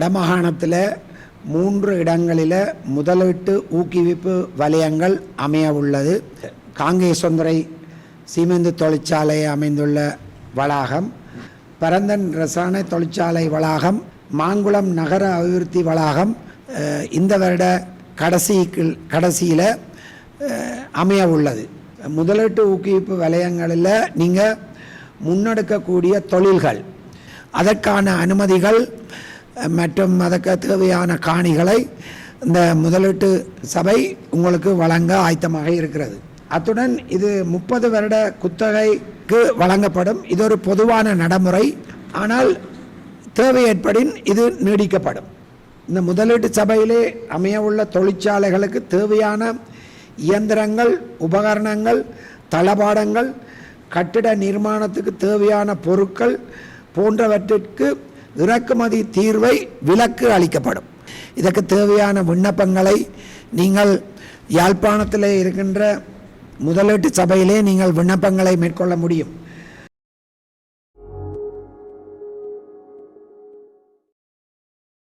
வடமாகாணத்தில் 3 இடங்களில் முதலீட்டு ஊக்குவிப்பு வலயங்கள் அமைய உள்ளது. காங்கேசந்துறை சீமெந்து தொழிற்சாலை அமைந்துள்ள வளாகம், பரந்தன் ரசாயன தொழிற்சாலை வளாகம், மாங்குளம் நகர அபிவிருத்தி வளாகம் இந்த வருட கடைசியில் அமைய உள்ளது. முதலீட்டு ஊக்குவிப்பு வலயங்களில் நீங்கள் முன்னெடுக்கக்கூடிய தொழில்கள், அதற்கான அனுமதிகள் மற்றும் அதற்கு தேவையான காணிகளை இந்த முதலீட்டு சபை உங்களுக்கு வழங்க ஆயத்தமாக இருக்கிறது. அத்துடன் இது 30 வருட குத்தகைக்கு வழங்கப்படும். இது ஒரு பொதுவான நடைமுறை. ஆனால் தேவை ஏற்படின் இது நீடிக்கப்படும். இந்த முதலீட்டு சபையிலே அமைய உள்ள தொழிற்சாலைகளுக்கு தேவையான இயந்திரங்கள், உபகரணங்கள், தளபாடங்கள், கட்டிட நிர்மாணத்துக்கு தேவையான பொருட்கள் போன்றவற்றிற்கு இறக்குமதி தீர்வை விலக்கு அளிக்கப்படும். இதற்கு தேவையான விண்ணப்பங்களை நீங்கள் யாழ்ப்பாணத்தில் இருக்கின்ற முதலீட்டு சபையிலே நீங்கள் விண்ணப்பங்களை மேற்கொள்ள முடியும்.